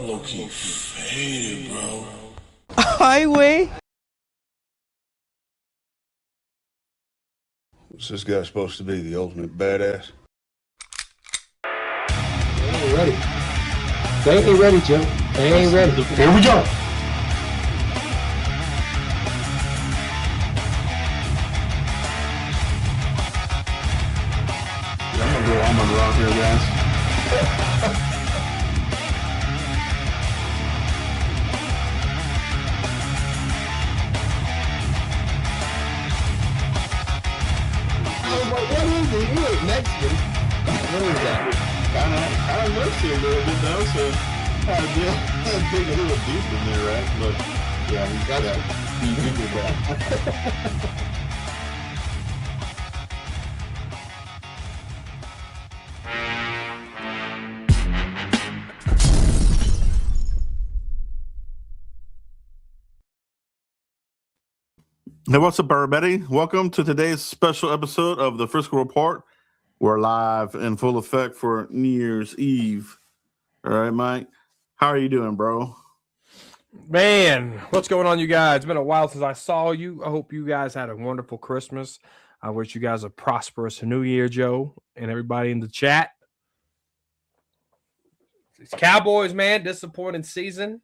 low-key faded, bro. Highway. What's this guy supposed to be, the ultimate badass? They ain't ready. They ain't ready, Jim. They ain't ready. Here we go. I'm gonna go Almond Rock here, guys. I was like, what is it? You ain't Mexican. What is that? Kind of looks here a little bit though, so kind of dig a little deep in there, right? But yeah, he's got that. He did that. Hey, what's up, everybody? Welcome to today's special episode of the Frisco Report. We're live in full effect for New Year's Eve. All right, Mike. How are you doing, bro? Man, what's going on, you guys? It's been a while since I saw you. I hope you guys had a wonderful Christmas. I wish you guys a prosperous New Year, Joe, and everybody in the chat. It's Cowboys, man. Disappointing season.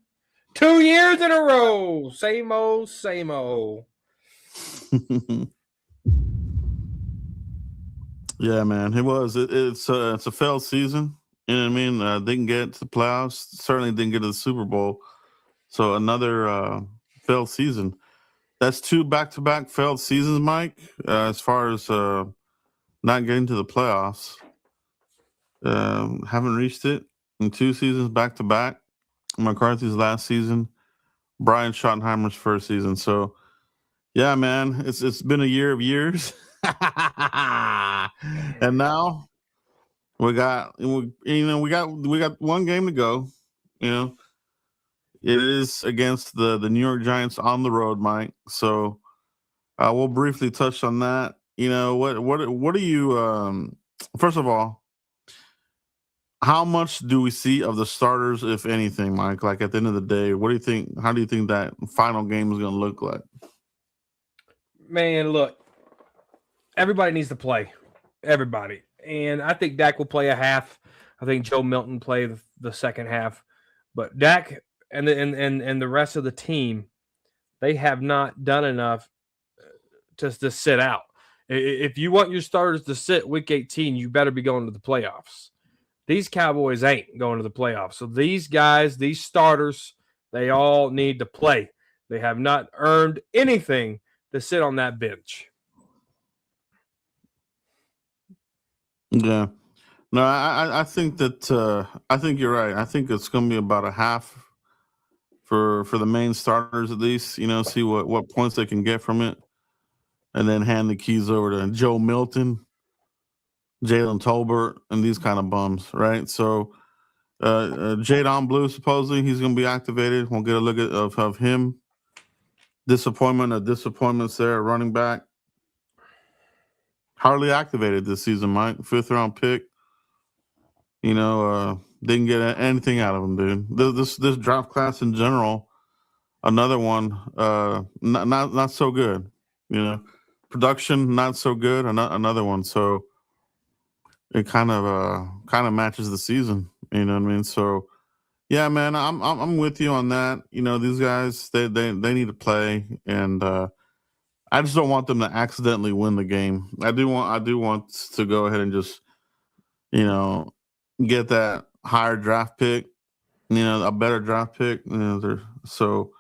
2 years in a row. Same old, same old. Yeah, man. It was. It's a failed season. You know what I mean? Didn't get to the playoffs. Certainly didn't get to the Super Bowl. So another failed season. That's 2 back-to-back failed seasons, Mike. As far as not getting to the playoffs, haven't reached it in 2 seasons back-to-back. McCarthy's last season, Brian Schottenheimer's first season. So, yeah, man, it's been a year of years, and now we got one game to go. You know, it is against the New York Giants on the road, Mike. So we'll briefly touch on that. You know, what do you? First of all, how much do we see of the starters, if anything, Mike? Like at the end of the day, what do you think? How do you think that final game is going to look like? Man, look, everybody needs to play. Everybody. And I think Dak will play a half. I think Joe Milton play the second half. But Dak and the rest of the team, they have not done enough to sit out. If you want your starters to sit week 18, you better be going to the playoffs. These Cowboys ain't going to the playoffs. So these guys, these starters, they all need to play. They have not earned anything to sit on that bench. Yeah. No, I think that I think you're right. I think it's going to be about a half for the main starters at least. You know, see what points they can get from it, and then hand the keys over to Joe Milton, Jalen Tolbert, and these kind of bums, right? So, Jadon Blue, supposedly he's going to be activated. We'll get a look of him. Disappointment of disappointments there, running back. Hardly activated this season, Mike. 5th round pick. You know, didn't get anything out of him, dude. This draft class in general, another one, not so good. You know, production not so good. Another one. So it kind of matches the season. You know what I mean? So yeah, man, I'm with you on that. You know, these guys they need to play, and I just don't want them to accidentally win the game. I do want to go ahead and just, you know, get that higher draft pick, you know, a better draft pick. You know, so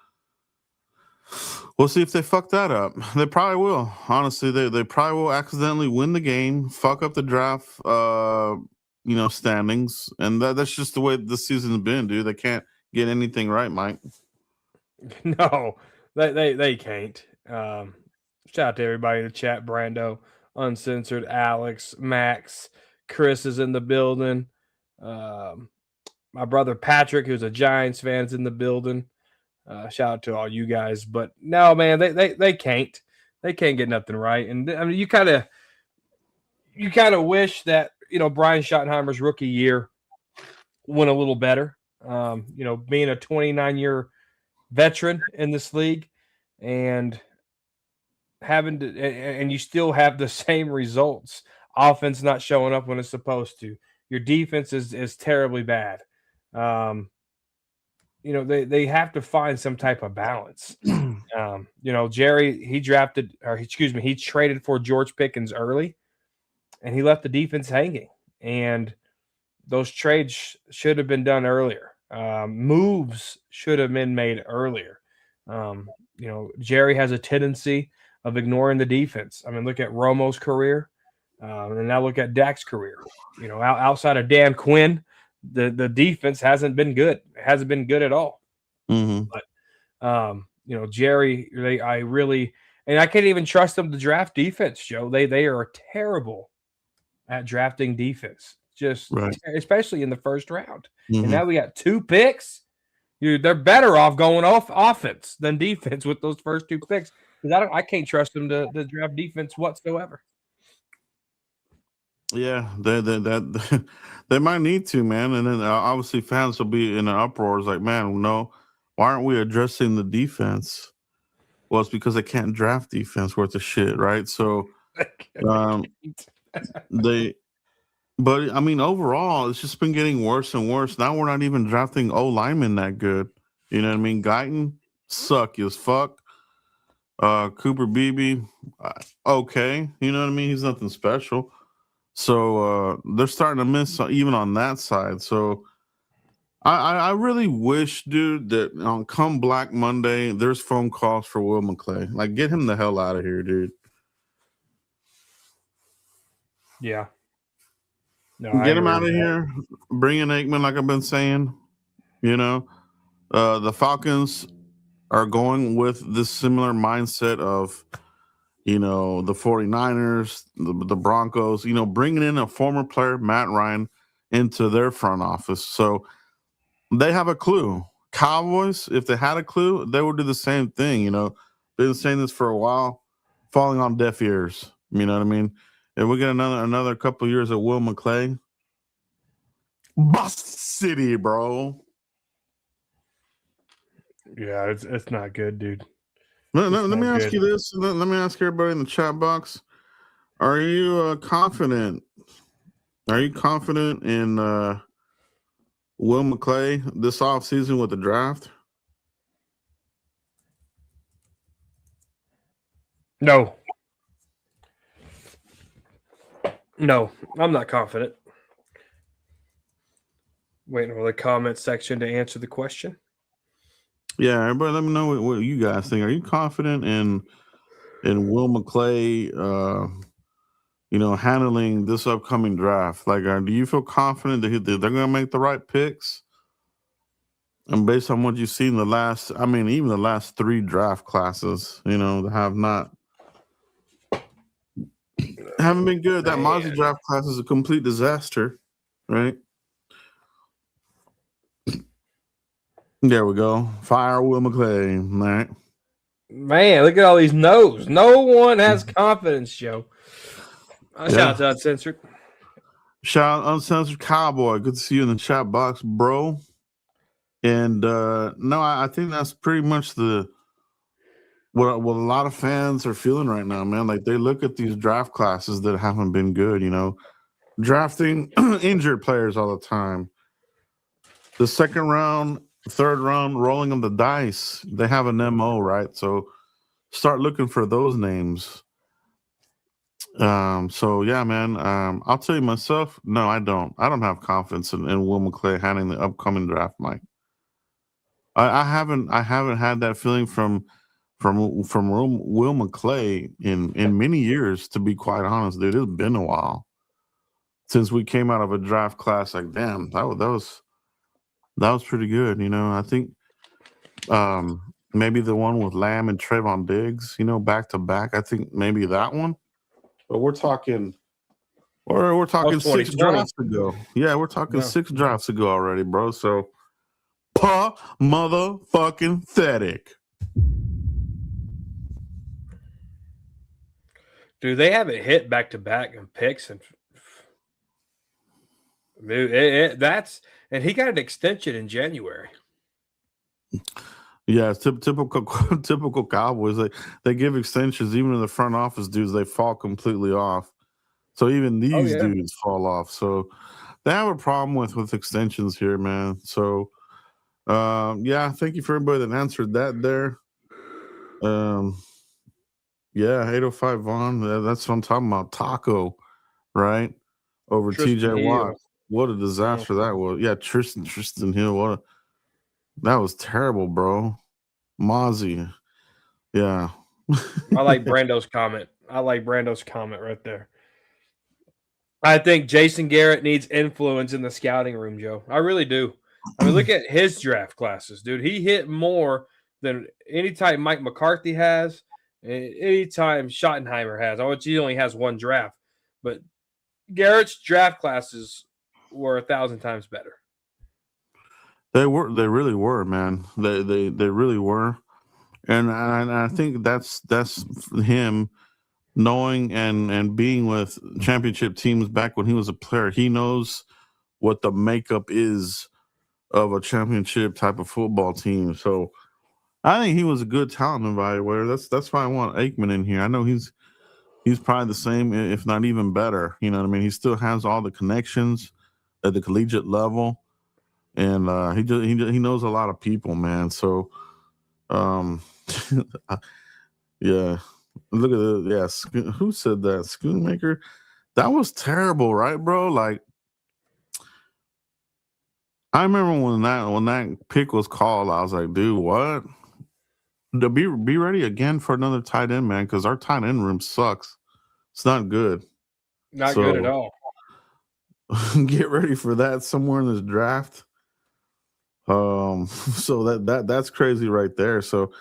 we'll see if they fuck that up. They probably will. Honestly, they probably will accidentally win the game, fuck up the draft, you know, standings, and that's just the way this season's been, dude. They can't get anything right, Mike. No, they can't. Shout out to everybody in the chat. Brando, Uncensored, Alex, Max, Chris is in the building. My brother Patrick, who's a Giants fan, is in the building. Shout out to all you guys. But no, man, they can't. They can't get nothing right. And I mean, you kind of wish that, you know, Brian Schottenheimer's rookie year went a little better. Being a 29-year veteran in this league and having to, and you still have the same results. Offense not showing up when it's supposed to. Your defense is terribly bad. They have to find some type of balance. Jerry, he traded for George Pickens early, and he left the defense hanging. And those trades should have been done earlier. Moves should have been made earlier. Jerry has a tendency of ignoring the defense. I mean, look at Romo's career, and now look at Dak's career. Outside of Dan Quinn, the defense hasn't been good. It hasn't been good at all. Mm-hmm. But Jerry, I can't even trust them to draft defense, Joe. They are terrible at drafting defense, especially in the first round. Mm-hmm. And now we got 2 picks. They're better off going off offense than defense with those first 2 picks. Because I can't trust them to draft defense whatsoever. Yeah, they might need to, man. And then obviously fans will be in an uproar. It's like, man, no, why aren't we addressing the defense? Well, it's because they can't draft defense worth of shit, right? So, but I mean, overall, it's just been getting worse and worse. Now we're not even drafting O linemen that good. You know what I mean? Guyton suck as fuck. Cooper Beebe, okay. You know what I mean? He's nothing special. So they're starting to miss even on that side. So I really wish, dude, that on come Black Monday, there's phone calls for Will McClay. Like, get him the hell out of here, dude. Yeah. No, get him out of here. Bring in Aikman, like I've been saying. The Falcons are going with this similar mindset of, the 49ers, the Broncos, bringing in a former player, Matt Ryan, into their front office. So they have a clue. Cowboys, if they had a clue, they would do the same thing. Been saying this for a while, falling on deaf ears. You know what I mean? If we get another couple of years of Will McClay, Bust City, bro. Yeah, it's not good, dude. Let me ask you this. Let me ask everybody in the chat box. Are you confident? Are you confident in Will McClay this offseason with the draft? No. No, I'm not confident. Waiting for the comment section to answer the question. Yeah, everybody, let me know what you guys think. Are you confident in Will McClay, handling this upcoming draft? Like, do you feel confident that they're going to make the right picks? And based on what you've seen even the last 3 draft classes, haven't been good. That Mozzie draft class is a complete disaster, right? There we go. Fire Will McClay. All right. Man, look at all these no's. No one has confidence, Joe. Shout out to Uncensored. Shout out Uncensored Cowboy. Good to see you in the chat box, bro. And no, I think that's pretty much what a lot of fans are feeling right now, man. Like, they look at these draft classes that haven't been good, drafting injured players all the time. The second round, third round, rolling them the dice. They have an MO, right? So start looking for those names. So yeah, man. I'll tell you myself, no, I don't. I don't have confidence in Will McClay handling the upcoming draft, Mike. I haven't had that feeling from Will McClay in many years, to be quite honest, dude. It's been a while since we came out of a draft class. Like, damn, that was pretty good. I think maybe the one with Lamb and Trayvon Diggs, back to back. I think maybe that one. But we're talking 6 drafts ago. Yeah, we're talking 6 drafts ago already, bro. So motherfucking pathetic. Dude, they haven't hit back to back in picks in And he got an extension in January. Yeah, it's typical Cowboys. They give extensions even to the front office dudes. They fall completely off. So even these dudes fall off. So they have a problem with extensions here, man. So yeah, thank you for everybody that answered that there. Yeah, 805 Vaughn. That's what I'm talking about. Taco, right? Over TJ Watt. What a disaster that was. Yeah, Tristan Hill. That was terrible, bro. Mozzie. Yeah. I like Brando's comment. Right there. I think Jason Garrett needs influence in the scouting room, Joe. I really do. I mean, look at his draft classes, dude. He hit more than any time Mike McCarthy has, any time Schottenheimer has. I he only has one draft, but Garrett's draft classes were 1,000 times better. They really were, man. They really were, and I think that's him knowing and being with championship teams back when he was a player. He knows what the makeup is of a championship type of football team. So I think he was a good talent evaluator. That's why I want Aikman in here. I know he's probably the same, if not even better. You know what I mean? He still has all the connections at the collegiate level. And he knows a lot of people, man. So, yeah. Look at the who said that? Schoonmaker? That was terrible, right, bro? Like, I remember when that pick was called, I was like, dude, what? To be ready again for another tight end, man, because our tight end room sucks. It's not good. Not good at all. Get ready for that somewhere in this draft. So that's crazy right there. So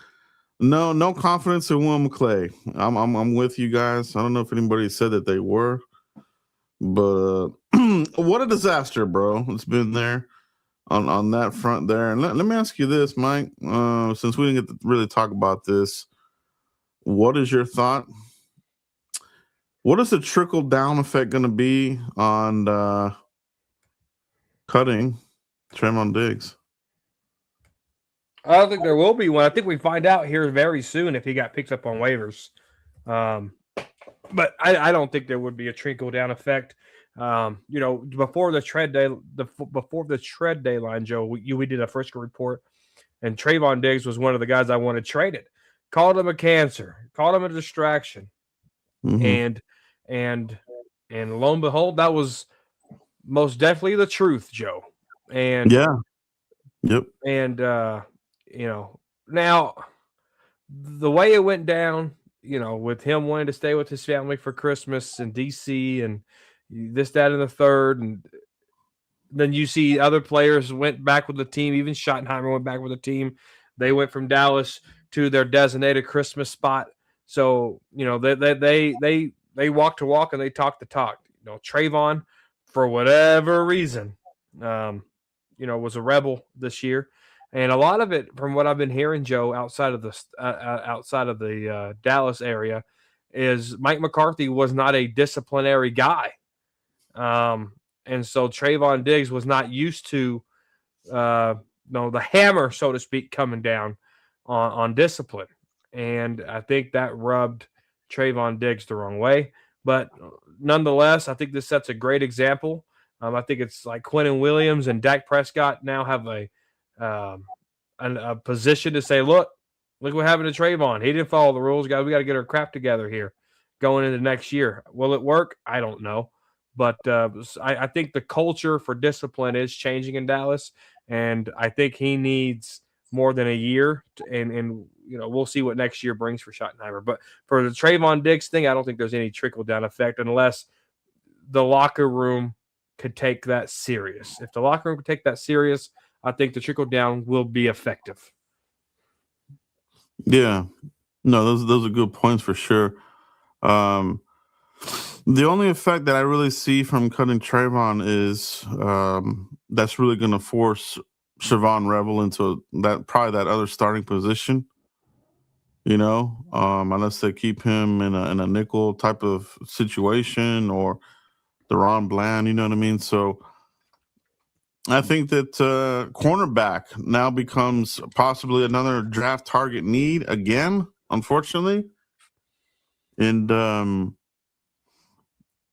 no confidence in Will McClay. I'm with you guys. I don't know if anybody said that they were, but what a disaster, bro. It's been there on that front there. And let me ask you this, Mike. Since we didn't get to really talk about this, what is your thought? What is the trickle down effect going to be on cutting Trevon Diggs? I don't think there will be one. I think we find out here very soon if he got picked up on waivers. But I don't think there would be a trickle down effect. Before the trade deadline, Joe, we did a Frisco report, and Trevon Diggs was one of the guys I wanted traded. Called him a cancer, called him a distraction, and lo and behold, that was most definitely the truth, Joe. And yeah, yep. And now the way it went down, with him wanting to stay with his family for Christmas in DC and this, that, and the third, and then you see other players went back with the team. Even Schottenheimer went back with the team. They went from Dallas to their designated Christmas spot. So they walk to walk and they talk the talk. Trevon, for whatever reason, was a rebel this year. And a lot of it, from what I've been hearing, Joe, outside of the Dallas area, is Mike McCarthy was not a disciplinary guy, and so Trevon Diggs was not used to, the hammer, so to speak, coming down on discipline, and I think that rubbed Trevon Diggs the wrong way. But nonetheless, I think this sets a great example. I think it's like Quinnen Williams and Dak Prescott now have a position to say, look what happened to Trevon. He didn't follow the rules, guys. We got to get our crap together here going into next year. Will it work? I don't know. But I think the culture for discipline is changing in Dallas, and I think he needs more than a year, and we'll see what next year brings for Schottenheimer. But for the Trevon Diggs thing, I don't think there's any trickle-down effect unless the locker room could take that serious. If the locker room could take that serious, I think the trickle down will be effective. Yeah, no, those are good points for sure. The only effect that I really see from cutting Trevon is that's really going to force Siobhan Rebel into that other starting position. Unless they keep him in a nickel type of situation or Deron Bland, you know what I mean? So I think that cornerback now becomes possibly another draft target need again, unfortunately. And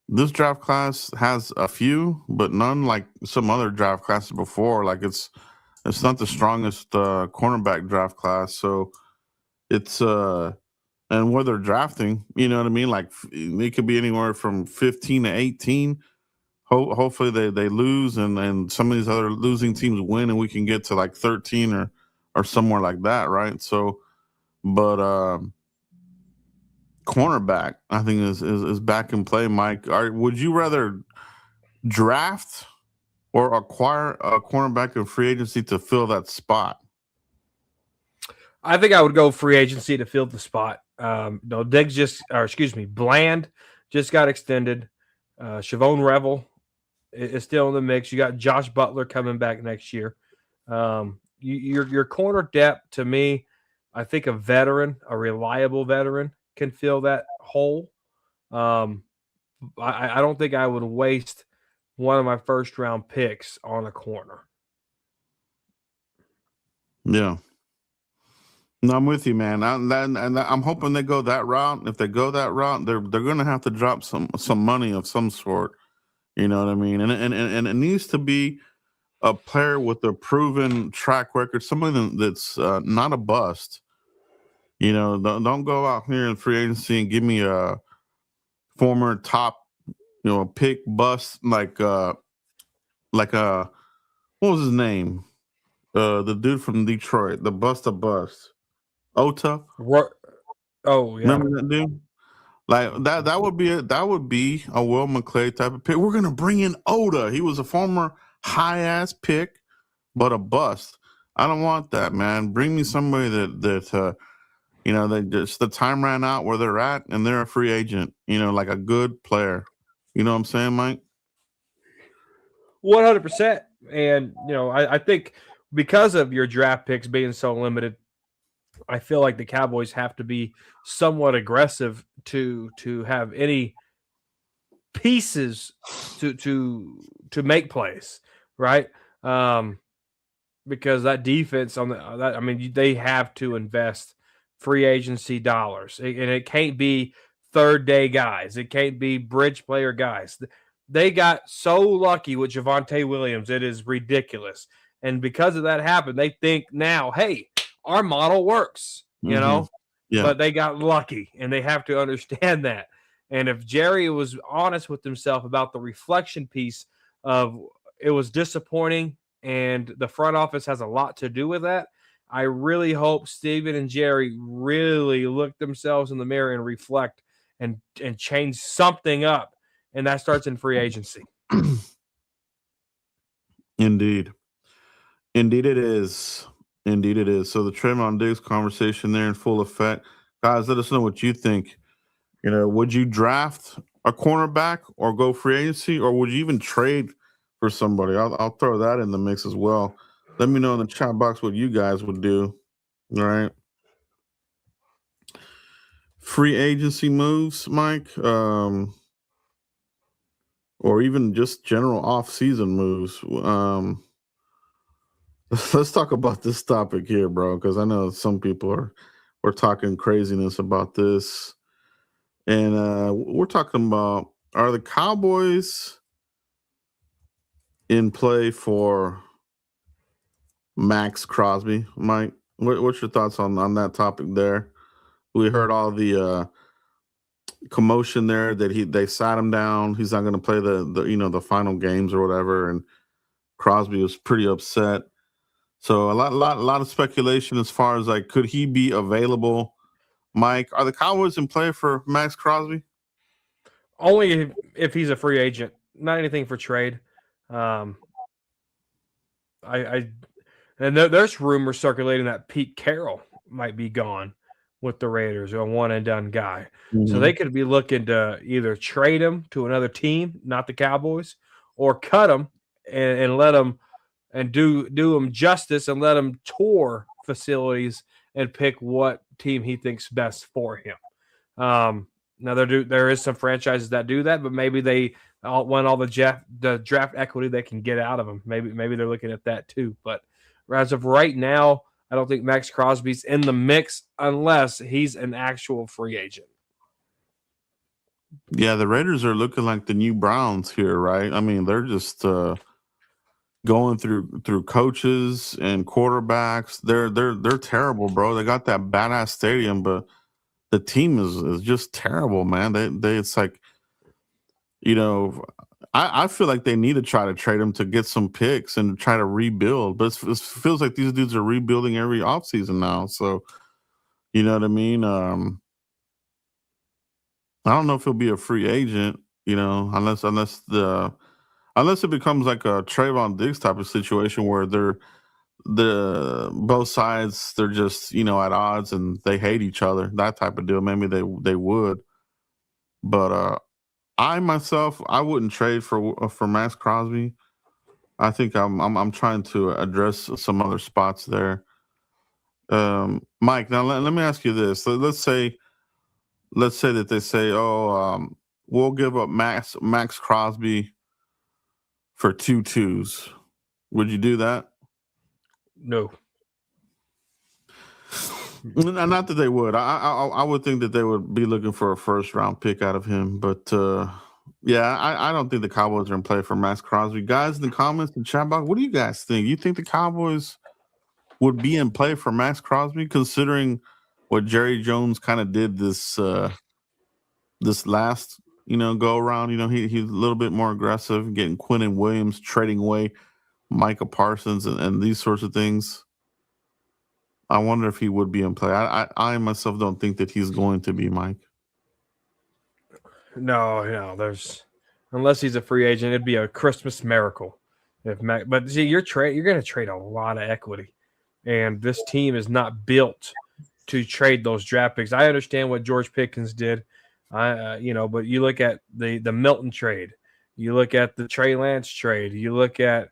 this draft class has a few, but none like some other draft classes before. Like it's not the strongest cornerback draft class, so it's and where they're drafting, you know what I mean? Like it could be anywhere from 15 to 18. Hopefully they lose and some of these other losing teams win and we can get to like 13 or somewhere like that, right? So, but cornerback I think is back in play. Mike, would you rather draft or acquire a cornerback in free agency to fill that spot? I think I would go free agency to fill the spot. No, Bland just got extended. Siobhan Revel is still in the mix. You got Josh Butler coming back next year. Your corner depth, to me, I think a reliable veteran, can fill that hole. I don't think I would waste one of my first round picks on a corner. Yeah. No, I'm with you, man. I'm hoping they go that route. If they go that route, they're going to have to drop some money of some sort. You know what I mean? And it needs to be a player with a proven track record, somebody that's not a bust. You know, don't go out here in free agency and give me a former top, pick bust like what was his name? The dude from Detroit, the bust. Ota. Oh yeah. Remember that dude? Like that would be a Will McClay type of pick. We're gonna bring in Ota. He was a former high ass pick, but a bust. I don't want that, man. Bring me somebody that they just the time ran out where they're at and they're a free agent. Like a good player. You know what I'm saying, Mike? 100%. And I think because of your draft picks being so limited, I feel like the Cowboys have to be somewhat aggressive to have any pieces to make plays, right? Because that defense they have to invest free agency dollars, and it can't be third day guys. It can't be bridge player guys. They got so lucky with Javonte Williams. It is ridiculous. And because of that happened, they think now, hey, our model works, Yeah. But they got lucky, and they have to understand that. And if Jerry was honest with himself about the reflection piece of it was disappointing and the front office has a lot to do with that, I really hope Steven and Jerry really look themselves in the mirror and reflect and change something up. And that starts in free agency. Indeed it is. So the Trayvon Diggs conversation there in full effect. Guys, let us know what you think. Would you draft a cornerback or go free agency, or would you even trade for somebody? I'll throw that in the mix as well. Let me know in the chat box what you guys would do. All right. Free agency moves, Mike, or even just general off-season moves. Let's talk about this topic here, bro, because I know some people are talking craziness about this. And we're talking about, are the Cowboys in play for Max Crosby? Mike, what's your thoughts on that topic there? We heard all the commotion there that they sat him down. He's not going to play the final games or whatever, and Crosby was pretty upset. So a lot of speculation as far as like, could he be available? Mike, are the Cowboys in play for Max Crosby? Only if he's a free agent, not anything for trade. And there's rumors circulating that Pete Carroll might be gone with the Raiders, a one and done guy. Mm-hmm. So they could be looking to either trade him to another team, not the Cowboys, or cut him and let him and do him justice and let him tour facilities and pick what team he thinks best for him. Now there is some franchises that do that, but maybe all the draft equity they can get out of him. Maybe they're looking at that too. But as of right now, I don't think Max Crosby's in the mix unless he's an actual free agent. Yeah, the Raiders are looking like the new Browns here, right? I mean, they're just going through coaches and quarterbacks. They're terrible, bro. They got that badass stadium, but the team is just terrible, man. They it's like, you know, I feel like they need to try to trade him to get some picks and try to rebuild. But it feels like these dudes are rebuilding every offseason now. So, you know what I mean? I don't know if he'll be a free agent, you know, unless it becomes like a Trayvon Diggs type of situation where the both sides they're just, you know, at odds and they hate each other, that type of deal. Maybe they would, but I wouldn't trade for Max Crosby. I think I'm trying to address some other spots there. Mike, now let me ask you this. Let's say that they say, we'll give up Max Crosby for 2 twos. Would you do that? No. Not that they would. I would think that they would be looking for a first round pick out of him. But yeah, I don't think the Cowboys are going to play for Max Crosby. Guys in the comments and chat box, what do you guys think? You think the Cowboys would be in play for Max Crosby, considering what Jerry Jones kind of did this last go around? You know, he's a little bit more aggressive, getting Quinnen Williams, trading away Micah Parsons, and these sorts of things. I wonder if he would be in play. I myself don't think that he's going to be, Mike. No, unless he's a free agent, it'd be a Christmas miracle. But see, you're going to trade a lot of equity, and this team is not built to trade those draft picks. I understand what George Pickens did, but you look at the Milton trade, you look at the Trey Lance trade, you look at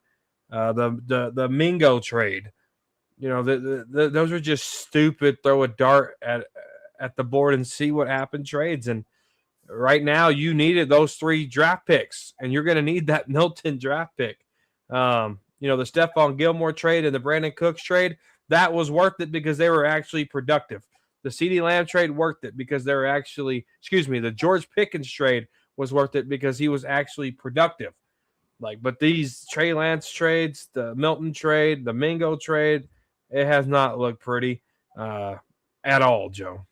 the Mingo trade. You know, those are just stupid. Throw a dart at the board and see what happened trades. And right now, you needed those 3 draft picks, and you're going to need that Milton draft pick. The Stephon Gilmore trade and the Brandon Cooks trade, that was worth it because they were actually productive. The CeeDee Lamb trade worth it because they were actually, the George Pickens trade was worth it because he was actually productive. But these Trey Lance trades, the Milton trade, the Mingo trade, it has not looked pretty at all, Joe.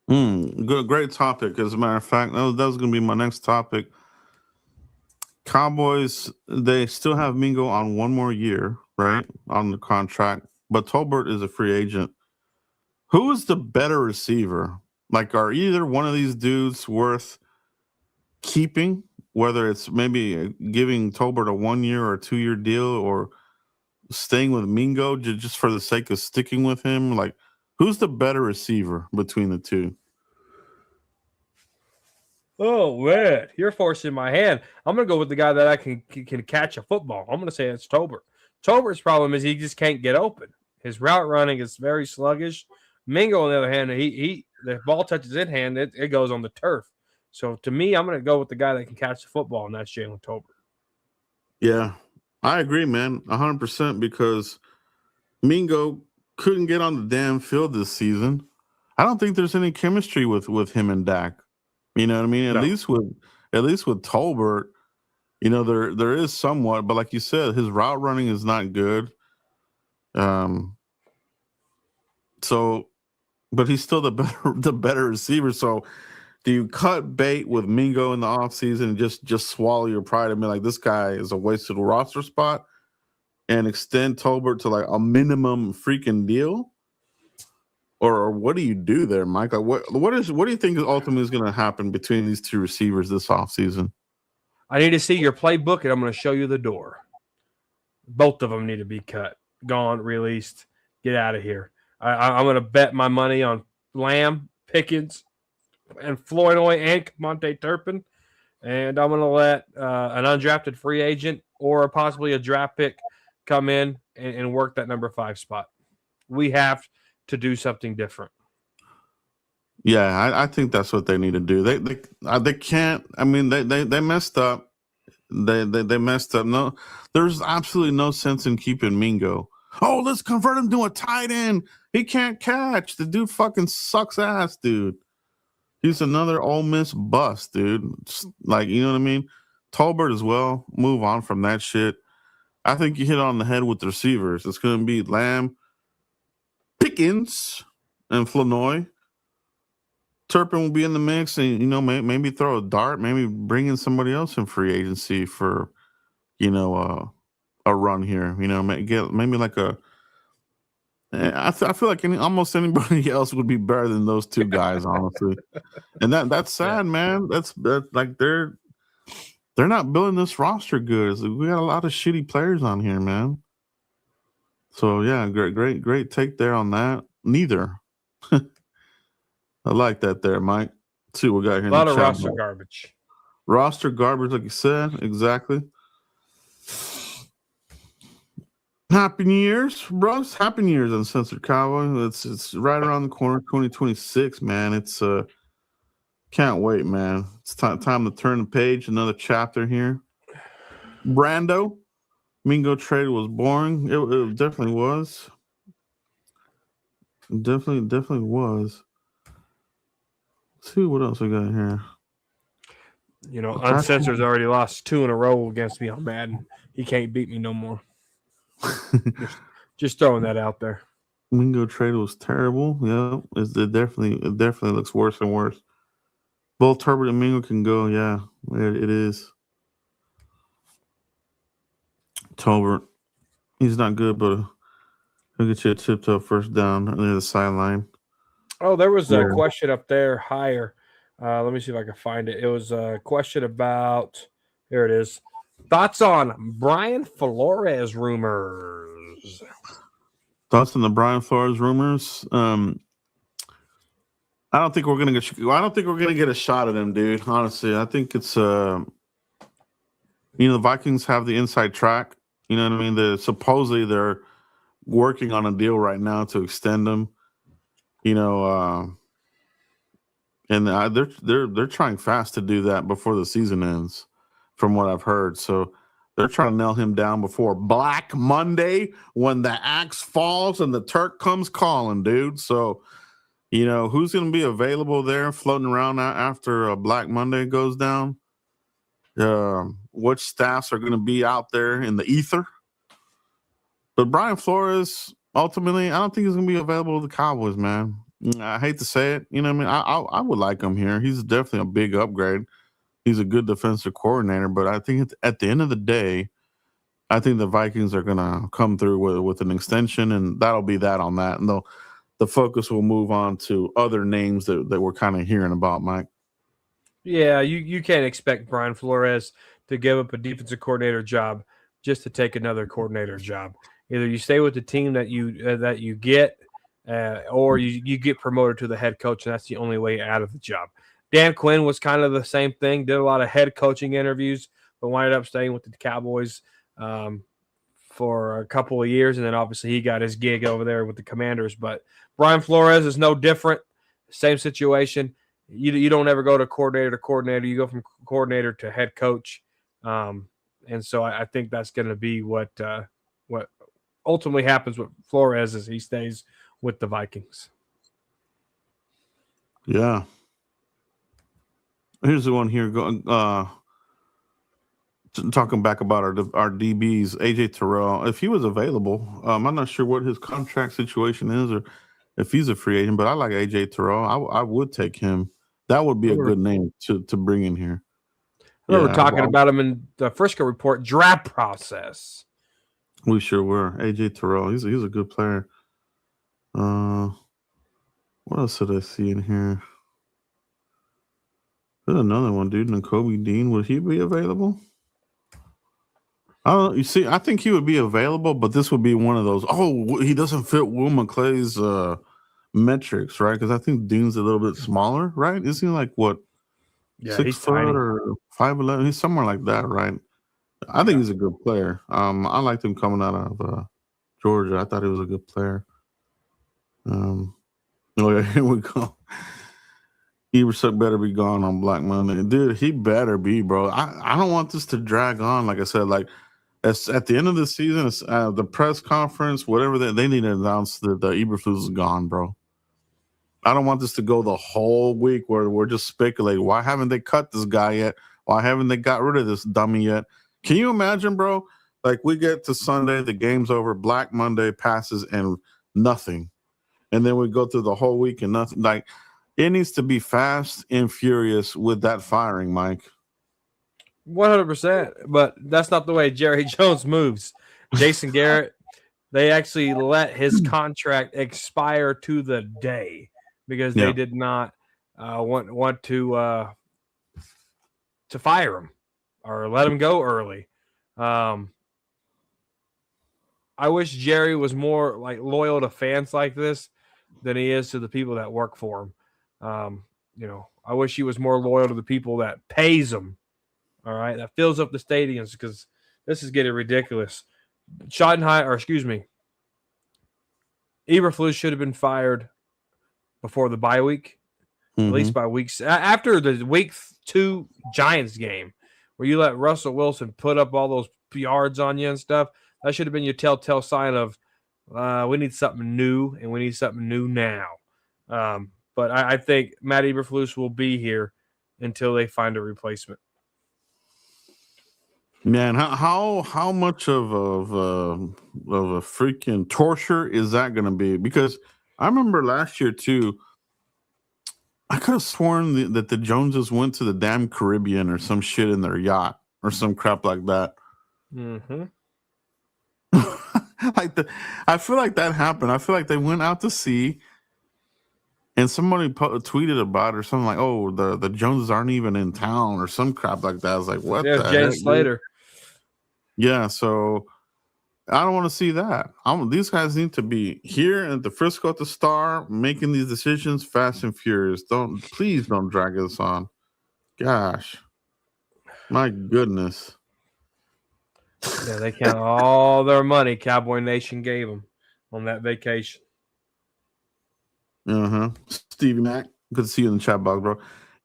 Good, great topic. As a matter of fact, that was going to be my next topic. Cowboys, they still have Mingo on 1 more year, right, on the contract, but Tolbert is a free agent. Who is the better receiver? Are either one of these dudes worth keeping, whether it's maybe giving Tolbert a 1 year or 2 year deal, or staying with Mingo just for the sake of sticking with him? Who's the better receiver between the two? Oh, man, you're forcing my hand. I'm going to go with the guy that I can catch a football. I'm going to say it's Tolbert. Tolbert's problem is he just can't get open. His route running is very sluggish. Mingo, on the other hand, the ball touches in hand, it goes on the turf. So, to me, I'm going to go with the guy that can catch the football, and that's Jalen Tolbert. Yeah, I agree, man, 100%, because Mingo couldn't get on the damn field this season. I don't think there's any chemistry with him and Dak. You know what I mean? At least with Tolbert, there is somewhat, but like you said, his route running is not good. But he's still the better receiver. So, do you cut bait with Mingo in the offseason and just swallow your pride and be like, this guy is a wasted roster spot, and extend Tolbert to a minimum freaking deal? Or what do you do there, Mike? What do you think ultimately is going to happen between these 2 receivers this offseason? I need to see your playbook, and I'm going to show you the door. Both of them need to be cut, gone, released, get out of here. I'm going to bet my money on Lamb, Pickens, and Floyd and Monte Turpin, and I'm going to let an undrafted free agent or possibly a draft pick come in and work that number 5 spot. We have to do something different. Yeah, I think that's what they need to do. They can't. I mean, they messed up. They messed up. No, there's absolutely no sense in keeping Mingo. Oh, let's convert him to a tight end. He can't catch. The dude fucking sucks ass, dude. He's another Ole Miss bust, dude. Like, you know what I mean? Tolbert as well. Move on from that shit. I think you hit on the head with the receivers. It's going to be Lamb, Pickens, and Flournoy. Turpin will be in the mix, and maybe throw a dart, maybe bring in somebody else in free agency for a run here. Get maybe like a. I feel like almost anybody else would be better than those two guys, honestly. And that's sad, man. That's like they're not building this roster good. We got a lot of shitty players on here, man. So yeah, great take there on that. Neither. I like that there, Mike. Let's see what we got here. A lot of roster garbage. Roster garbage, like you said, exactly. Happy New Year's, bros. Happy New Year's, Uncensored Cowboy. It's right around the corner, 2026, man. It's can't wait, man. It's time to turn the page, another chapter here. Brando, Mingo trade was boring. It definitely was. Definitely was. Let's see what else we got here. Uncensored's already lost 2 in a row against me on Madden. He can't beat me no more. just throwing that out there. Mingo trade was terrible. Yeah, it definitely looks worse and worse. Both Turbot and Mingo can go. Yeah, it is. Tolbert, he's not good, but he'll get you a tip-toe first down near the sideline. Oh, there was a question up there higher. Let me see if I can find it. It was a question about, here it is. Thoughts on Brian Flores rumors? Thoughts on the Brian Flores rumors? I don't think we're gonna get a shot at him, dude. Honestly, I think it's the Vikings have the inside track. You know what I mean? Supposedly they're working on a deal right now to extend him. And they're trying fast to do that before the season ends, from what I've heard. So they're trying to nail him down before Black Monday when the axe falls and the Turk comes calling, dude. So, who's going to be available there floating around after Black Monday goes down? Which staffs are going to be out there in the ether? But Brian Flores, ultimately, I don't think he's going to be available to the Cowboys, man. I hate to say it. You know what I mean? I would like him here. He's definitely a big upgrade. He's a good defensive coordinator, but I think at the end of the day, I think the Vikings are going to come through with an extension, and that'll be that on that. And the focus will move on to other names that we're kind of hearing about, Mike. Yeah, you can't expect Brian Flores to give up a defensive coordinator job just to take another coordinator job. Either you stay with the team that you get, or you get promoted to the head coach, and that's the only way out of the job. Dan Quinn was kind of the same thing, did a lot of head coaching interviews, but wound up staying with the Cowboys for a couple of years, and then obviously he got his gig over there with the Commanders. But Brian Flores is no different, same situation. You don't ever go to coordinator to coordinator. You go from coordinator to head coach. And so I think that's going to be what ultimately happens with Flores is he stays with the Vikings. Yeah. Here's the one here going talking back about our DBs, AJ Terrell. If he was available, I'm not sure what his contract situation is or if he's a free agent, but I like AJ Terrell. I would take him. That would be a good name to bring in here. I remember talking about him in the Frisco Report draft process. We sure were. AJ Terrell. He's a good player. What else did I see in here? There's another one, dude. Nakobe Dean. Would he be available? I don't know. You see, I think he would be available, but this would be one of those. Oh, he doesn't fit Will McClay's metrics, right? Because I think Dean's a little bit smaller, right? Isn't he like what? Yeah, 6 foot tiny. or 5'11"? He's somewhere like that, right? I think he's a good player. I liked him coming out of Georgia. I thought he was a good player. Oh yeah, here we go. Ebersuck better be gone on Black Monday. Dude, he better be, bro. I don't want this to drag on. Like I said, like at the end of the season, the press conference, whatever, they need to announce that the Eberflus is gone, bro. I don't want this to go the whole week where we're just speculating. Why haven't they cut this guy yet? Why haven't they got rid of this dummy yet? Can you imagine, bro? Like we get to Sunday, the game's over, Black Monday passes and nothing. And then we go through the whole week and nothing. Like it needs to be fast and furious with that firing, Mike. 100%. But that's not the way Jerry Jones moves. Jason Garrett, they actually let his contract expire to the day because they did not want to fire him or let him go early. I wish Jerry was more like loyal to fans like this than he is to the people that work for him. I wish he was more loyal to the people that pays him. All right, that fills up the stadiums because this is getting ridiculous. Eberflus should have been fired before the bye week, at least by weeks after the week 2 Giants game, where you let Russell Wilson put up all those yards on you and stuff. That should have been your telltale sign of we need something new, and we need something new now. But I think Matt Eberflus will be here until they find a replacement. Man, how much of a freaking torture is that going to be? Because I remember last year too, I could have sworn that the Joneses went to the damn Caribbean or some shit in their yacht or some crap like that. Mm-hmm. I feel like that happened. I feel like they went out to sea, and somebody tweeted about it or something like, "Oh, the Joneses aren't even in town" or some crap like that. I was like, "What?" Yeah, the Jay heck, Slater. Dude? Yeah, so I don't want to see that. These guys need to be here at the Frisco at the Star, making these decisions fast and furious. Please don't drag us on. Gosh, my goodness. Yeah, they count all their money Cowboy Nation gave them on that vacation. Stevie Mac, good to see you in the chat box, bro.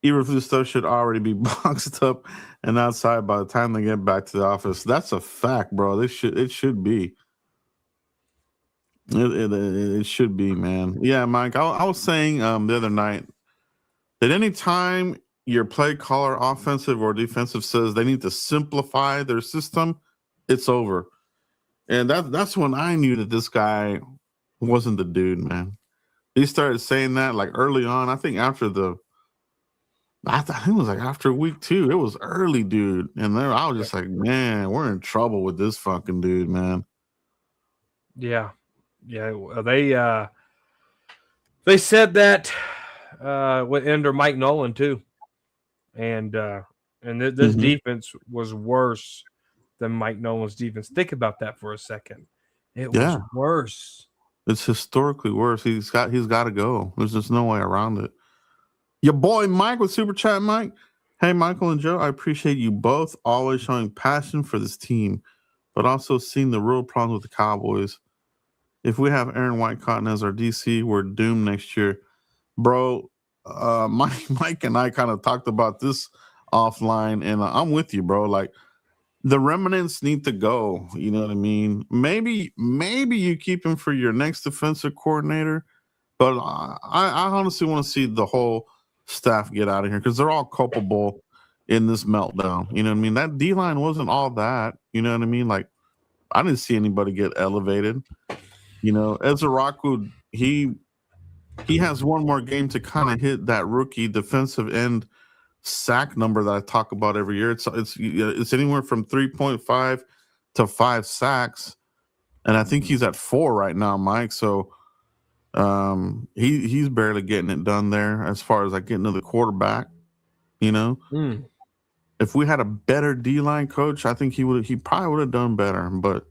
Eberflus stuff should already be boxed up and outside by the time they get back to the office. That's a fact, bro. It should be. It should be, man. Yeah, Mike. I was saying the other night that any time your play caller, offensive or defensive, says they need to simplify their system, it's over. And that's when I knew that this guy wasn't the dude, man. He started saying that like early on. I think it was like after week 2. It was early, dude. And there I was just like, man, we're in trouble with this fucking dude, man. Yeah. They said that under Mike Nolan too, and this defense was worse than Mike Nolan's defense. Think about that for a second. It was worse. It's historically worse. He's got to go. There's just no way around it. Your boy Mike with Super Chat, Mike. Hey, Michael and Joe, I appreciate you both always showing passion for this team, but also seeing the real problems with the Cowboys. If we have Aaron White Cotton as our DC, we're doomed next year. Bro, Mike and I kind of talked about this offline, and I'm with you, bro. Like, the remnants need to go. You know what I mean? Maybe you keep him for your next defensive coordinator, but I honestly want to see the whole staff get out of here because they're all culpable in this meltdown. You know what I mean? That D-line wasn't all that. You know what I mean? Like, I didn't see anybody get elevated. You know, Ezra Rockwood, he has one more game to kind of hit that rookie defensive end sack number that I talk about every year. It's anywhere from 3.5 to 5 sacks, and I think he's at 4 right now, Mike. So he's barely getting it done there as far as like getting to the quarterback. You know, if we had a better D-line coach, I think he probably would have done better. But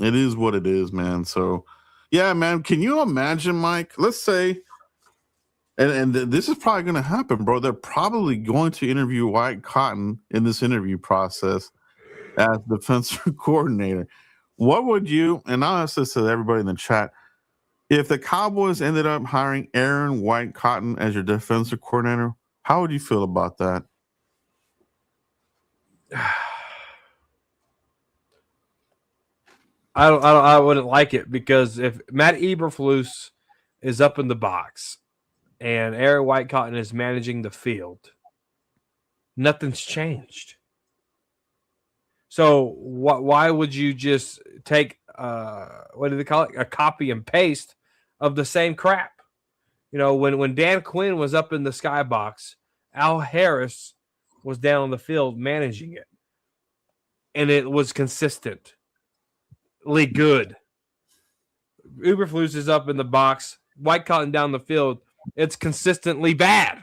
it is what it is, man. So yeah, man. Can you imagine, Mike? Let's say. And this is probably going to happen, bro. They're probably going to interview White Cotton in this interview process as defensive coordinator. What would you, and I'll ask this to everybody in the chat, if the Cowboys ended up hiring Aaron White Cotton as your defensive coordinator, How would you feel about that? I wouldn't like it because if Matt Eberflus is up in the box and Eric Whitecotton is managing the field, nothing's changed. So why would you just take what do they call it? A copy and paste of the same crap? You know, when Dan Quinn was up in the skybox, Al Harris was down on the field managing it, and it was consistently good. Eberflus is up in the box, Whitecotton down the field. It's consistently bad.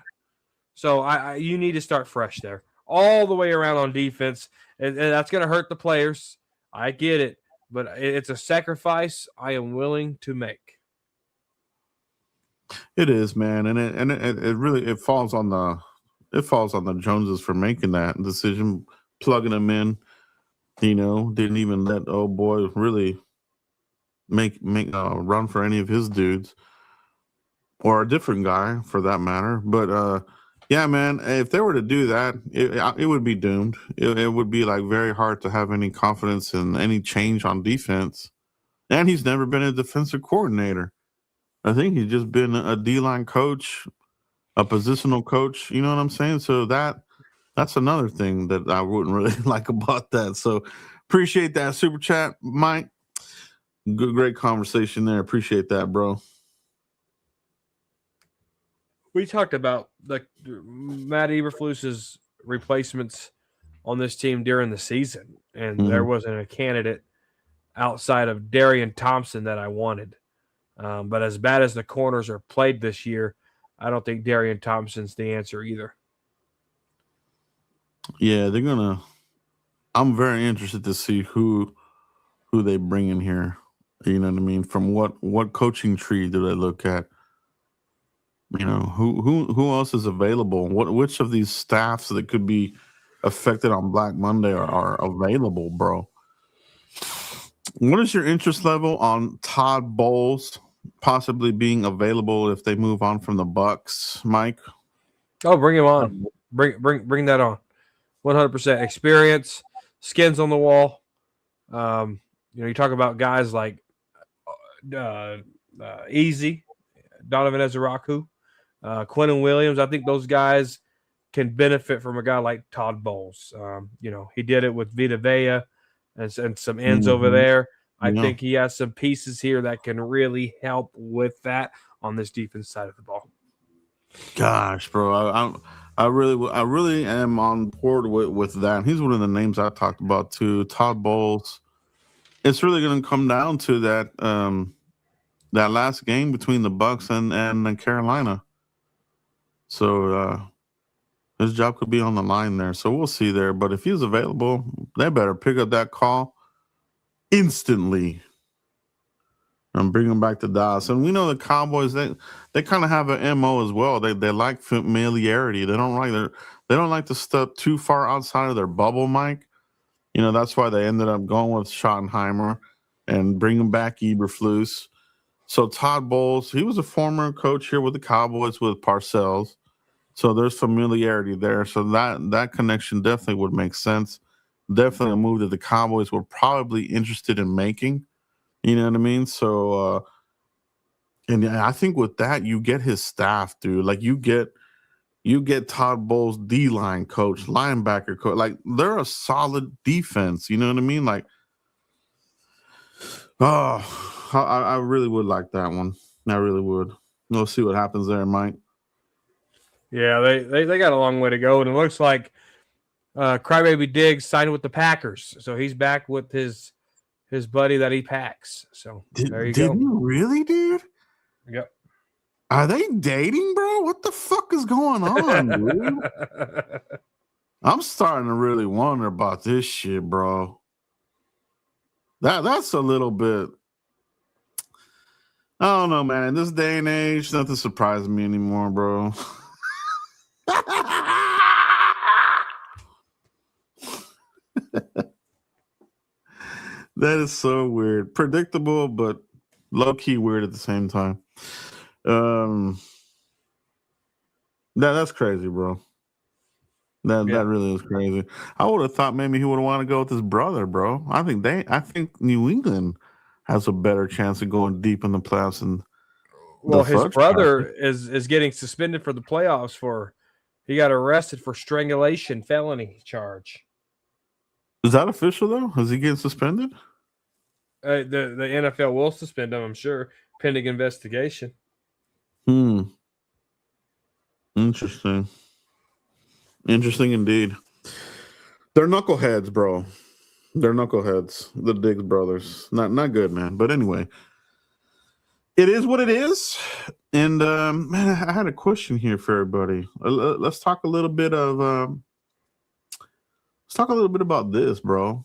So you need to start fresh there, all the way around on defense, and that's going to hurt the players. I get it, but it's a sacrifice I am willing to make. It is, man, and it really falls on the Joneses for making that decision, plugging them in. You know, didn't even let old boy really make run for any of his dudes, or a different guy for that matter. But yeah, man, if they were to do that, it would be doomed. It would be like very hard to have any confidence in any change on defense. And he's never been a defensive coordinator. I think he's just been a D-line coach, a positional coach. You know what I'm saying? So that's another thing that I wouldn't really like about that. So appreciate that super chat, Mike. Good, great conversation there. Appreciate that, bro. We talked about the Matt Eberflus's replacements on this team during the season, and there wasn't a candidate outside of Darian Thompson that I wanted. But as bad as the corners are played this year, I don't think Darian Thompson's the answer either. Yeah, I'm very interested to see who they bring in here. You know what I mean? From what coaching tree do they look at? You know, who else is available? Which of these staffs that could be affected on Black Monday are available, bro? What is your interest level on Todd Bowles possibly being available if they move on from the Bucks, Mike? Oh, bring him on. Bring that on. 100% experience, skins on the wall. You talk about guys like Easy, Donovan Ezeraku, Quentin Williams. I think those guys can benefit from a guy like Todd Bowles. He did it with Vita Vea and some ends over there. I think he has some pieces here that can really help with that on this defense side of the ball. Gosh, bro, I really am on board with that. He's one of the names I talked about too, Todd Bowles. It's really going to come down to that that last game between the Bucks and Carolina. So his job could be on the line there. So we'll see there. But if he's available, they better pick up that call instantly and bring him back to Dallas. And we know the Cowboys, they kind of have an MO as well. They like familiarity. They don't like to step too far outside of their bubble, Mike. You know, that's why they ended up going with Schottenheimer and bringing back Eberflus. So Todd Bowles, he was a former coach here with the Cowboys with Parcells. So there's familiarity there. So that connection definitely would make sense. Definitely a move that the Cowboys were probably interested in making. You know what I mean? So, and I think with that, you get his staff, dude. Like you get Todd Bowles, D-line coach, linebacker coach. Like they're a solid defense. You know what I mean? Like, I really would like that one. I really would. We'll see what happens there, Mike. Yeah, they got a long way to go, and it looks like Crybaby Diggs signed with the Packers, so he's back with his buddy that he packs. So there you go. Did you really, dude? Yep. Are they dating, bro? What the fuck is going on, dude? I'm starting to really wonder about this shit, bro. That's a little bit. I don't know, man. In this day and age, nothing surprises me anymore, bro. That is so weird. Predictable, but low-key weird at the same time. That's crazy, bro. That really is crazy. I would have thought maybe he would want to go with his brother, bro. I think New England has a better chance of going deep in the playoffs than Well, the his Fudge brother Power. is getting suspended for the playoffs for he got arrested for strangulation felony charge. Is that official though? Is he getting suspended? The NFL will suspend him, I'm sure, pending investigation. Interesting. Interesting indeed. They're knuckleheads, bro. They're knuckleheads. The Diggs brothers. Not good, man. But anyway, it is what it is. And man, I had a question here for everybody. Let's talk a little bit of let's talk a little bit about this, bro.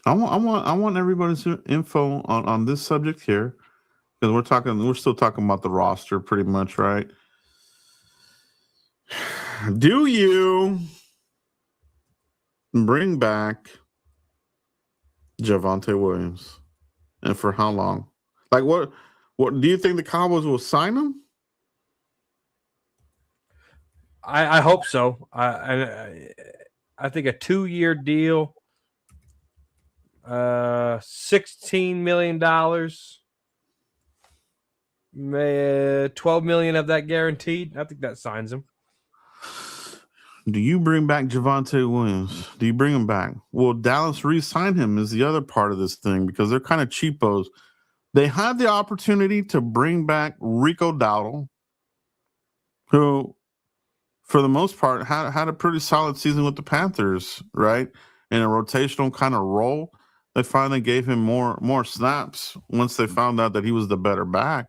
I want everybody's info on this subject here because we're still talking about the roster pretty much, right? Do you bring back Javonte Williams, and for how long? Like, what do you think the Cowboys will sign him? I hope so. I think a 2-year deal, $16 million, $12 million of that guaranteed. I think that signs him. Do you bring back Javonte Williams? Do you bring him back? Will Dallas re-sign him is the other part of this thing because they're kind of cheapos. They had the opportunity to bring back Rico Dowdle, who, for the most part, had a pretty solid season with the Panthers, right? In a rotational kind of role. They finally gave him more snaps once they found out that he was the better back.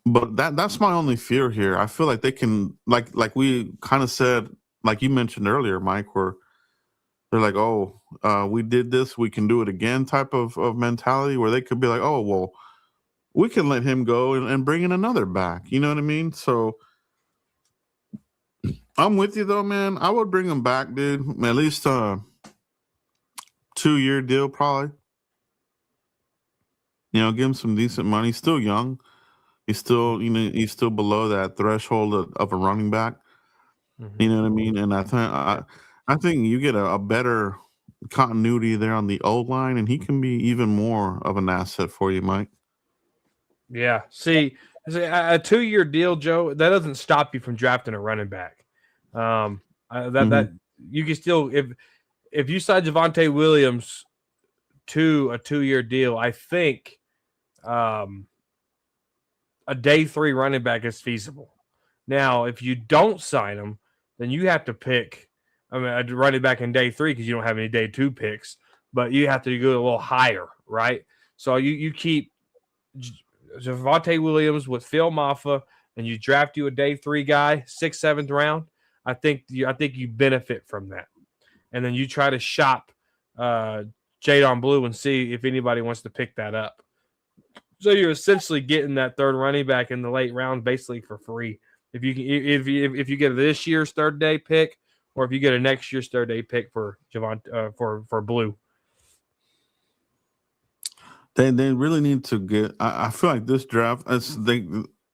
But that's my only fear here. I feel like they can, like we kind of said, like you mentioned earlier, Mike, where they're like, oh, we did this, we can do it again type of mentality where they could be like, oh, well, we can let him go and bring in another back. You know what I mean? So I'm with you, though, man. I would bring him back, dude. At least a 2-year deal, probably. You know, give him some decent money. He's still young. He's still below that threshold of a running back. Mm-hmm. You know what I mean? And I think you get a better continuity there on the O line, and he can be even more of an asset for you, Mike. Yeah. See, a 2-year deal, Joe, that doesn't stop you from drafting a running back. That you can still, if you sign Javonte Williams to a 2-year deal, I think a day 3 running back is feasible. Now, if you don't sign him, then you have to pick. I mean, a running back in day 3 because you don't have any day 2 picks, but you have to go a little higher, right? So you keep Javonte Williams with Phil Maffa, and you draft you a day 3 guy, 6th, 7th round. I think you benefit from that, and then you try to shop Jadon Blue and see if anybody wants to pick that up. So you're essentially getting that 3rd running back in the late round basically for free. If you get this year's 3rd day pick, or if you get a next year's 3rd day pick for Javonte for Blue. They really need to get. I feel like this draft,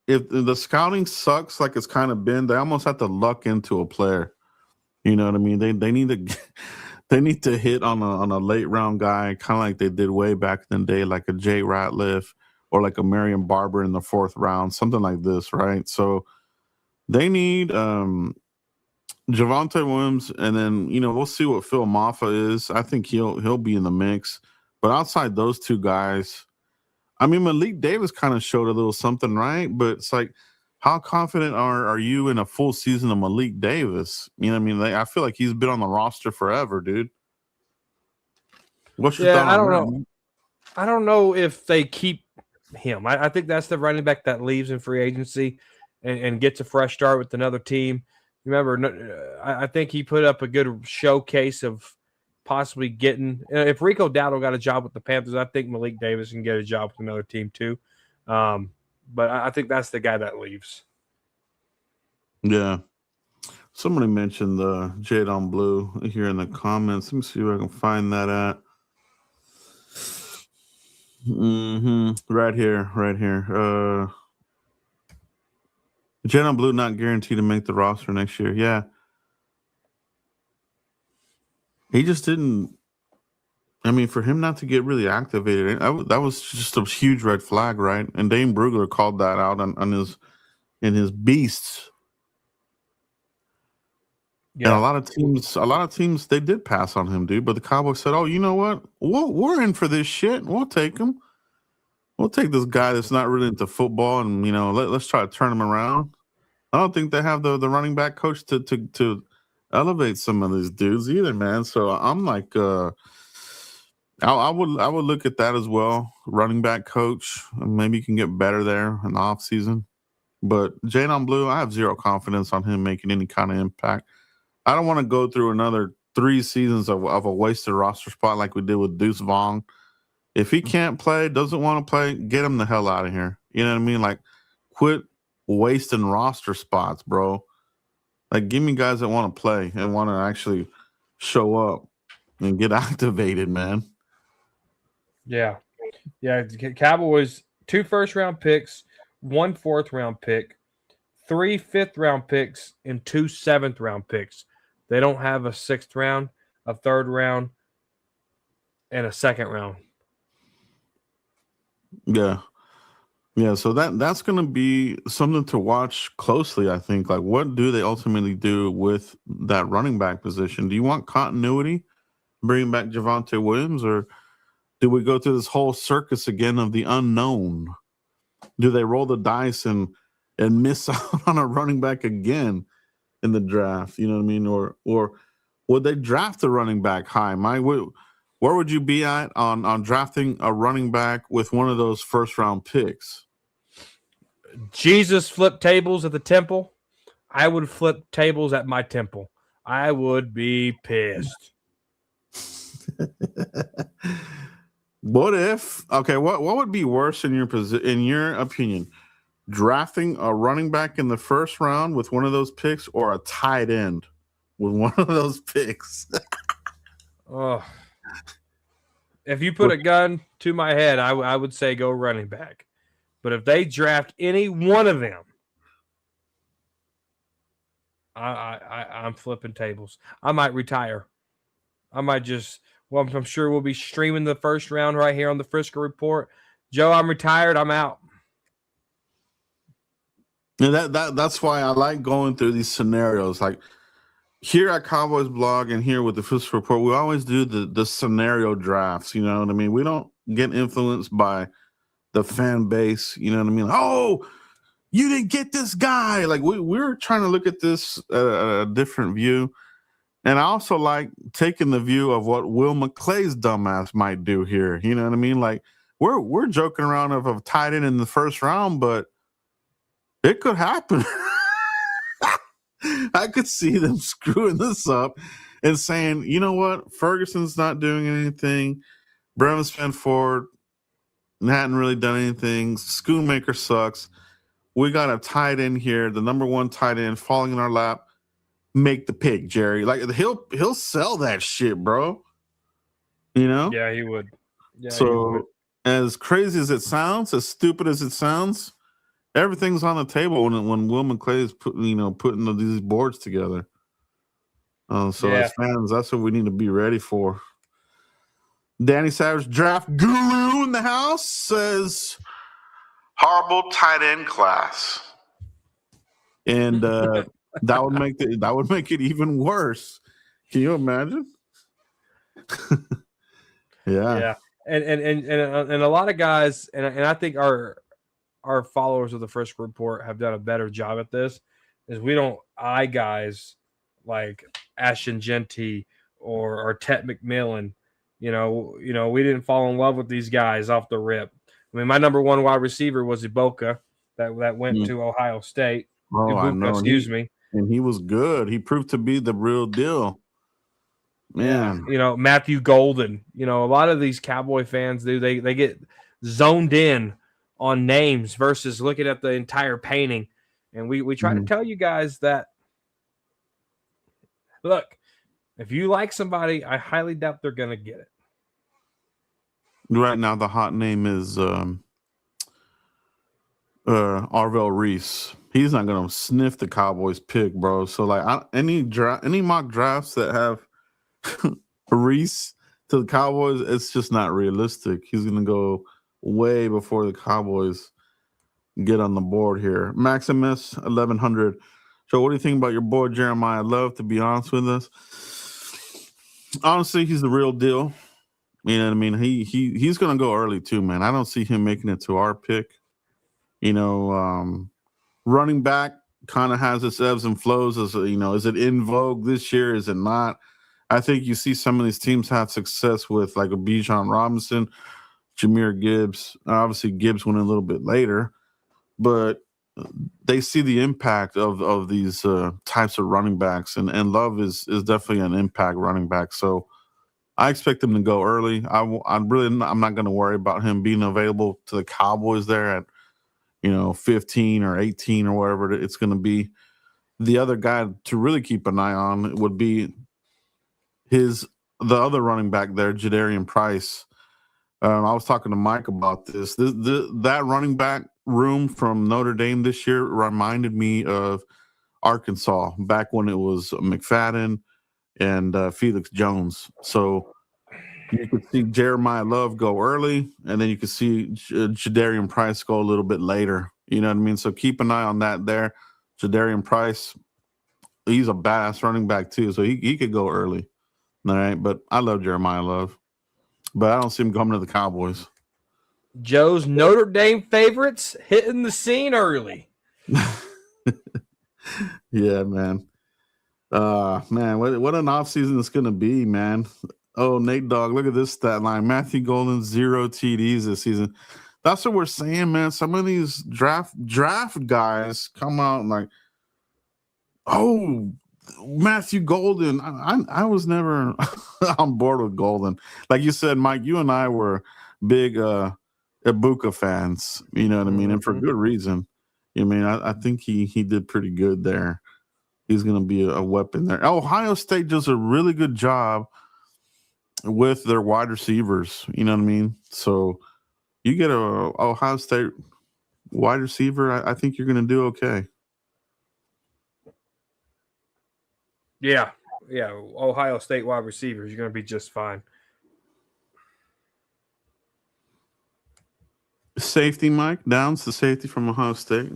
if the scouting sucks like it's kind of been, they almost have to luck into a player. You know what I mean? They need to hit on a late round guy, kind of like they did way back in the day, like a Jay Ratliff or like a Marion Barber in the 4th round, something like this, right? So they need Javonte Williams, and then we'll see what Phil Maffa is. I think he'll be in the mix. But outside those 2 guys, I mean, Malik Davis kind of showed a little something, right? But it's like, how confident are you in a full season of Malik Davis? You know what I mean? I feel like he's been on the roster forever, dude. What's your thought on I don't that, know. man? I don't know if they keep him. I think that's the running back that leaves in free agency and gets a fresh start with another team. Remember, I think he put up a good showcase of possibly getting – if Rico Dowdle got a job with the Panthers, I think Malik Davis can get a job with another team too. But I think that's the guy that leaves. Yeah. Somebody mentioned the Jadon Blue here in the comments. Let me see where I can find that at. Right here. Jalen Blue not guaranteed to make the roster next year. Yeah. He just didn't. I mean, for him not to get really activated, that was just a huge red flag, right? And Dane Brugler called that out on his beasts. Yeah. And a lot of teams, they did pass on him, dude. But the Cowboys said, "Oh, you know what? We're in for this shit. We'll take him. We'll take this guy that's not really into football, and let's try to turn him around." I don't think they have the running back coach to elevate some of these dudes either, man. So I'm like, I would look at that as well. Running back coach, maybe you can get better there in the offseason. But Jalen Blue, I have zero confidence on him making any kind of impact. I don't want to go through another 3 seasons of a wasted roster spot like we did with Deuce Vaughn. If he can't play, doesn't want to play, get him the hell out of here. You know what I mean? Like, quit wasting roster spots, bro. Like, give me guys that want to play and want to actually show up and get activated, man. Yeah. Cowboys, 2 first-round picks, 1 fourth-round pick, 3 fifth-round picks, and 2 seventh-round picks. They don't have a 6th round, a 3rd round, and a 2nd round. Yeah. Yeah, so that's going to be something to watch closely, I think. Like, what do they ultimately do with that running back position? Do you want continuity, bring back Javonte Williams, or do we go through this whole circus again of the unknown? Do they roll the dice and miss out on a running back again in the draft? You know what I mean? Or would they draft a running back high? Where would you be at on drafting a running back with one of those first-round picks? Jesus flipped tables at the temple. I would flip tables at my temple. I would be pissed. What would be worse in your opinion? Drafting a running back in the first round with one of those picks, or a tight end with one of those picks? Oh. If you put a gun to my head, I would say go running back. But if they draft any one of them, I'm flipping tables. I might retire. I might just, I'm sure we'll be streaming the first round right here on the Frisco Report. Joe, I'm retired. I'm out. And that's why I like going through these scenarios. Like, here at Cowboys Blog and here with the Frisco Report, we always do the scenario drafts. You know what I mean? We don't get influenced by the fan base. You know what I mean? Oh, you didn't get this guy. Like, we're trying to look at this a different view. And I also like taking the view of what Will McClay's dumbass might do here. You know what I mean? Like, we're joking around of a tight end in the first round, but it could happen. I could see them screwing this up and saying, you know what? Ferguson's not doing anything. Brevin Spanford hadn't really done anything. Schoonmaker sucks. We got a tight end here, the number 1 tight end falling in our lap. Make the pick, Jerry. Like, he'll sell that shit, bro. You know? Yeah, he would. Yeah, so he would. As crazy as it sounds, as stupid as it sounds, everything's on the table when Will McClay is putting these boards together. As fans, that's what we need to be ready for. Danny Savage, draft guru in the house, says horrible tight end class, and that would make it even worse. Can you imagine? Yeah, and a lot of guys, and I think our followers of the Frisco Report have done a better job at this, is we don't eye guys like Ashton Genty or Tet McMillan. You know, we didn't fall in love with these guys off the rip. I mean, my number 1 wide receiver was Iboka that went to Ohio State. Oh, Ibuka, I know. Excuse me. And he was good. He proved to be the real deal. Man. Yeah. Matthew Golden. A lot of these Cowboy fans they get zoned in on names versus looking at the entire painting. And we try to tell you guys that, look, if you like somebody, I highly doubt they're going to get it. Right now, the hot name is Arvell Reese. He's not gonna sniff the Cowboys pick, bro. So like any mock drafts that have Reese to the Cowboys, it's just not realistic. He's gonna go way before the Cowboys get on the board here. Maximus 1100. So what do you think about your boy Jeremiah Love? To be honest with us, honestly, he's the real deal. You know what I mean? He's gonna go early too, man. I don't see him making it to our pick. You know, running back kind of has its ebbs and flows. As you know, is it in vogue this year? Is it not? I think you see some of these teams have success with like a Bijan Robinson, Jahmyr Gibbs. Obviously, Gibbs went a little bit later, but they see the impact of these types of running backs, and Love is definitely an impact running back. So I expect him to go early. I'm not going to worry about him being available to the Cowboys there at 15 or 18 or whatever it's going to be. The other guy to really keep an eye on would be the other running back there, Jadarian Price. I was talking to Mike about this. That running back room from Notre Dame this year reminded me of Arkansas back when it was McFadden and Felix Jones. So you could see Jeremiah Love go early, and then you could see Jadarian Price go a little bit later. You know what I mean? So keep an eye on that there. Jadarian Price, he's a badass running back too, so he could go early. All right, but I love Jeremiah Love, but I don't see him coming to the Cowboys. Joe's Notre Dame favorites hitting the scene early. Yeah, man. Man, what an offseason it's going to be, man. Oh, Nate Dogg, look at this stat line. Matthew Golden, 0 TDs this season. That's what we're saying, man. Some of these draft guys come out and like, oh, Matthew Golden. I was never on board with Golden. Like you said, Mike, you and I were big Ibuka fans. You know what I mean? And for good reason. I mean, I think he did pretty good there. He's going to be a weapon there. Ohio State does a really good job with their wide receivers. You know what I mean? So you get a Ohio State wide receiver, I think you're going to do okay. Yeah. Ohio State wide receivers, you're going to be just fine. Safety, Mike Downs, the safety from Ohio State.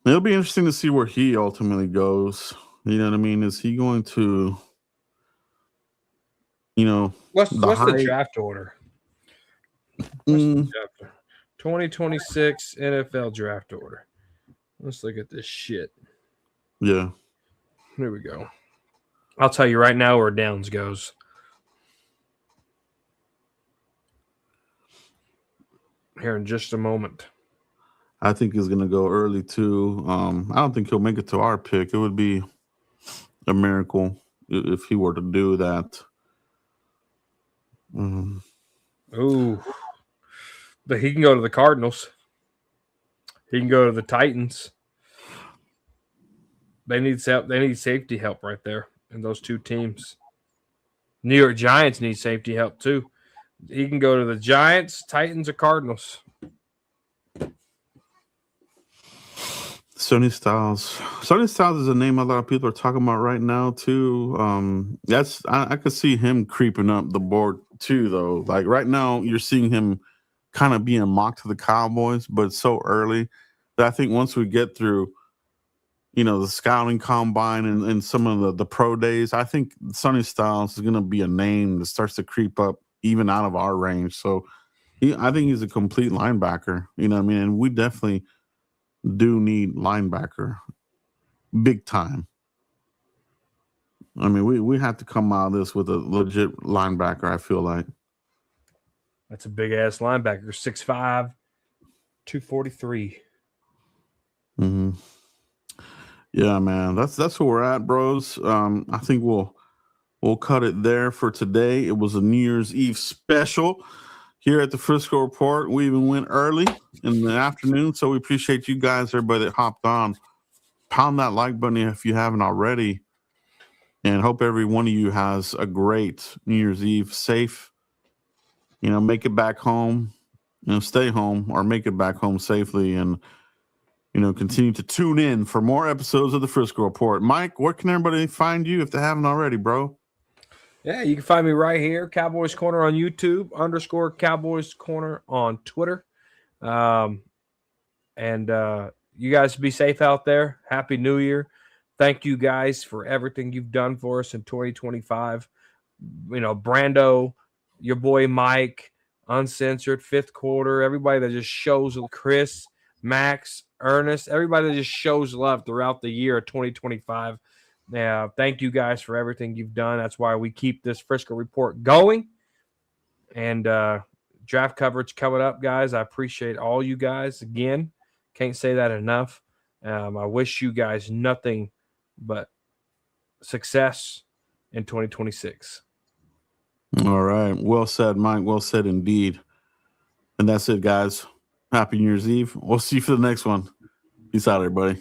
It'll be interesting to see where he ultimately goes. You know what I mean? Is he going to, what's the draft order? 2026 NFL draft order. Let's look at this shit. Yeah. Here we go. I'll tell you right now where Downs goes. Here in just a moment. I think he's going to go early too. I don't think he'll make it to our pick. It would be a miracle if he were to do that. Ooh. But he can go to the Cardinals. He can go to the Titans. They need help. They need safety help right there in those two teams. New York Giants need safety help too. He can go to the Giants, Titans, or Cardinals. Sonny Styles. Sonny Styles is a name a lot of people are talking about right now too. I could see him creeping up the board too, though. Like right now, you're seeing him kind of being mocked to the Cowboys, but it's so early that I think once we get through, the scouting combine and some of the pro days, I think Sonny Styles is going to be a name that starts to creep up even out of our range. So I think he's a complete linebacker. You know what I mean? And we definitely do need linebacker big time. I mean, we have to come out of this with a legit linebacker, I feel like. That's a big ass linebacker, 6'5", 243. Mm-hmm. Yeah, man. That's where we're at, bros. I think we'll cut it there for today. It was a New Year's Eve special here at the Frisco Report. We even went early in the afternoon, so we appreciate you guys, everybody that hopped on. Pound that like button if you haven't already, and hope every one of you has a great New Year's Eve. Safe, make it back home, stay home or make it back home safely, and continue to tune in for more episodes of the Frisco Report. Mike, where can everybody find you if they haven't already, bro? Yeah, you can find me right here, Cowboys Corner on YouTube, _ Cowboys Corner on Twitter. And you guys be safe out there. Happy New Year. Thank you guys for everything you've done for us in 2025. Brando, your boy Mike, Uncensored, Fifth Quarter, everybody that just shows, Chris, Max, Ernest, everybody that just shows love throughout the year of 2025. Thank you guys for everything you've done. That's why we keep this Frisco Report going. And draft coverage coming up, guys. I appreciate all you guys. Again, can't say that enough. I wish you guys nothing but success in 2026. All right. Well said, Mike. Well said indeed. And that's it, guys. Happy New Year's Eve. We'll see you for the next one. Peace out, everybody.